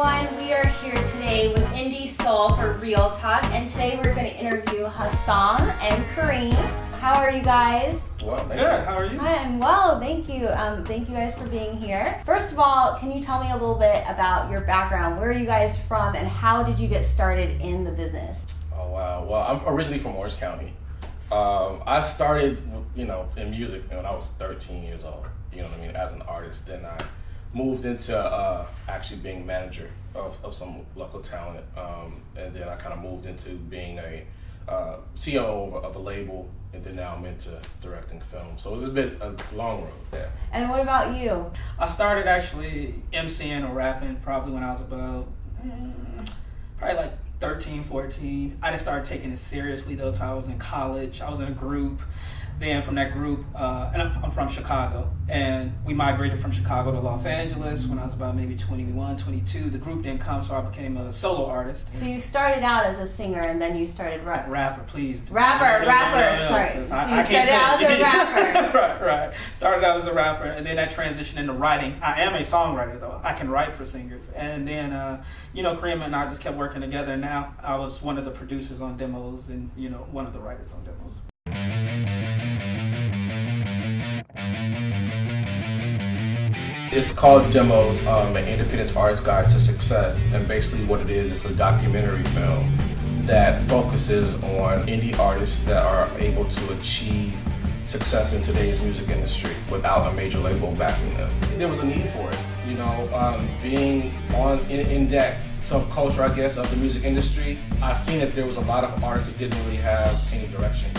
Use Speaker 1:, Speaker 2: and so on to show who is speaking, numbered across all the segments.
Speaker 1: everyone. We are here today with IndieSole for Real Talk, and today we're going to interview Hassahn and Kareem. How are you guys?
Speaker 2: Well, good. How are you?
Speaker 1: I am well, thank you. Thank you guys for being here. First of all, can you tell me a little bit about your background? Where are you guys from, and how did you get started in the business?
Speaker 2: Oh wow. Well, I'm originally from Murs County. I started, in music when I was 13 years old. You know what I mean? As an artist, then I moved into actually being manager of some local talent, and then I kind of moved into being a CEO of a label, and then now I'm into directing film. So it was a long road. Yeah.
Speaker 1: And what about you?
Speaker 3: I started actually MCing or rapping probably when I was about probably like 13, 14. I didn't start taking it seriously though till I was in college. I was in a group. Then from that group, and I'm from Chicago, and we migrated from Chicago to Los Angeles when I was about maybe 21, 22. The group didn't come, so I became a solo artist.
Speaker 1: So you started out as a singer, and then you started rapping.
Speaker 3: Rapper, please.
Speaker 1: Rapper, sorry. So you started out as a rapper.
Speaker 3: Right. Started out as a rapper, and then that transitioned into writing. I am a songwriter, though. I can write for singers. And then, Kareem and I just kept working together, and now I was one of the producers on DEMOS and, one of the writers on DEMOS.
Speaker 2: It's called DEMOS, an independent artist guide to success, and basically what it is, it's a documentary film that focuses on indie artists that are able to achieve success in today's music industry without a major label backing them. There was a need for it, being in that subculture, I guess, of the music industry. I seen that there was a lot of artists that didn't really have any direction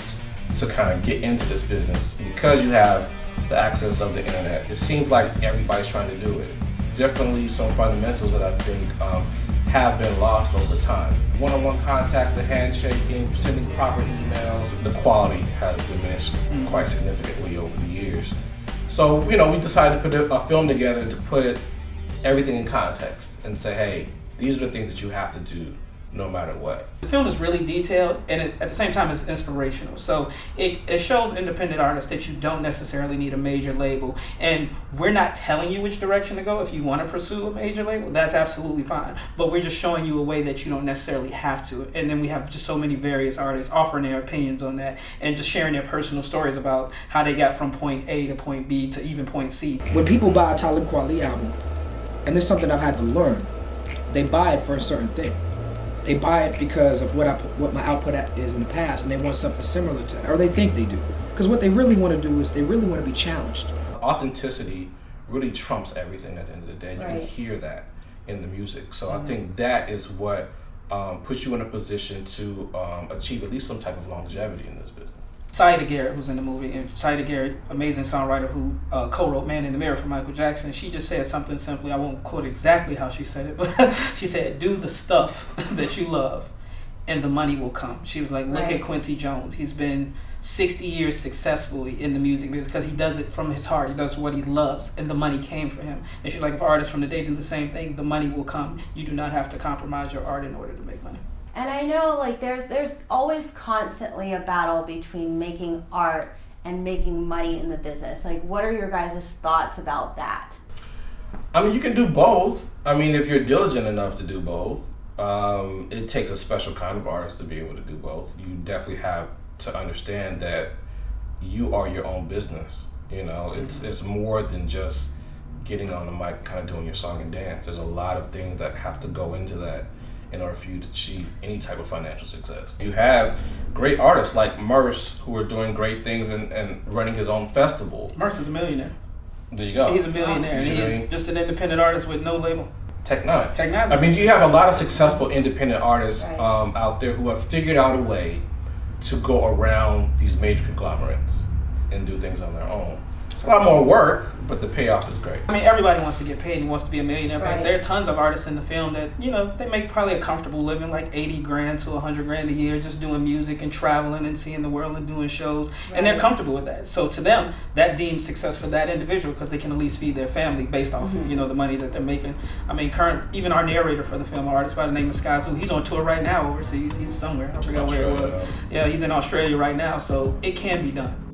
Speaker 2: to kind of get into this business because you have the access of the internet. It seems like everybody's trying to do it. Definitely some fundamentals that I think have been lost over time. One-on-one contact, the handshaking, sending proper emails, the quality has diminished quite significantly over the years. So, we decided to put a film together to put everything in context and say, hey, these are the things that you have to do no matter what.
Speaker 3: The film is really detailed, and at the same time it's inspirational. So it shows independent artists that you don't necessarily need a major label, and we're not telling you which direction to go. If you want to pursue a major label, that's absolutely fine, but we're just showing you a way that you don't necessarily have to. And then we have just so many various artists offering their opinions on that and just sharing their personal stories about how they got from point A to point B to even point C.
Speaker 4: When people buy a Talib Kweli album, and this is something I've had to learn, they buy it for a certain thing. They buy it because of what my output is in the past, and they want something similar to that, or they think they do. Because what they really want to do is they really want to be challenged.
Speaker 2: Authenticity really trumps everything at the end of the day. You can hear that in the music. So I think that is what puts you in a position to achieve at least some type of longevity in this business.
Speaker 3: Saida Garrett, who's in the movie, and Saida Garrett, amazing songwriter who co-wrote Man in the Mirror for Michael Jackson, she just said something simply, I won't quote exactly how she said it, but she said, do the stuff that you love and the money will come. She was like, look at Quincy Jones. He's been 60 years successfully in the music business because he does it from his heart. He does what he loves, and the money came for him. And she's like, if artists from today do the same thing, the money will come. You do not have to compromise your art in order to make money.
Speaker 1: And I know there's always constantly a battle between making art and making money in the business. What are your guys' thoughts about that?
Speaker 2: I mean, you can do both. I mean, if you're diligent enough to do both, it takes a special kind of artist to be able to do both. You definitely have to understand that you are your own business. It's more than just getting on the mic and kind of doing your song and dance. There's a lot of things that have to go into that in order for you to achieve any type of financial success. You have great artists like Murs who are doing great things and running his own festival.
Speaker 3: Murs is a millionaire.
Speaker 2: There you go.
Speaker 3: He's a millionaire, and he's just an independent artist with no label.
Speaker 2: Tech Nine. I mean, you have a lot of successful independent artists out there who have figured out a way to go around these major conglomerates and do things on their own. It's a lot more work, but the payoff is great.
Speaker 3: I mean, everybody wants to get paid and wants to be a millionaire, but there are tons of artists in the film that, they make probably a comfortable living, like 80 grand to 100 grand a year, just doing music and traveling and seeing the world and doing shows, and they're comfortable with that. So to them, that deems success for that individual because they can at least feed their family based off, the money that they're making. I mean, even our narrator for the film, an artist by the name of Skyzoo, he's on tour right now overseas. He's somewhere. I forgot where it was. Yeah, he's in Australia right now, so it can be done.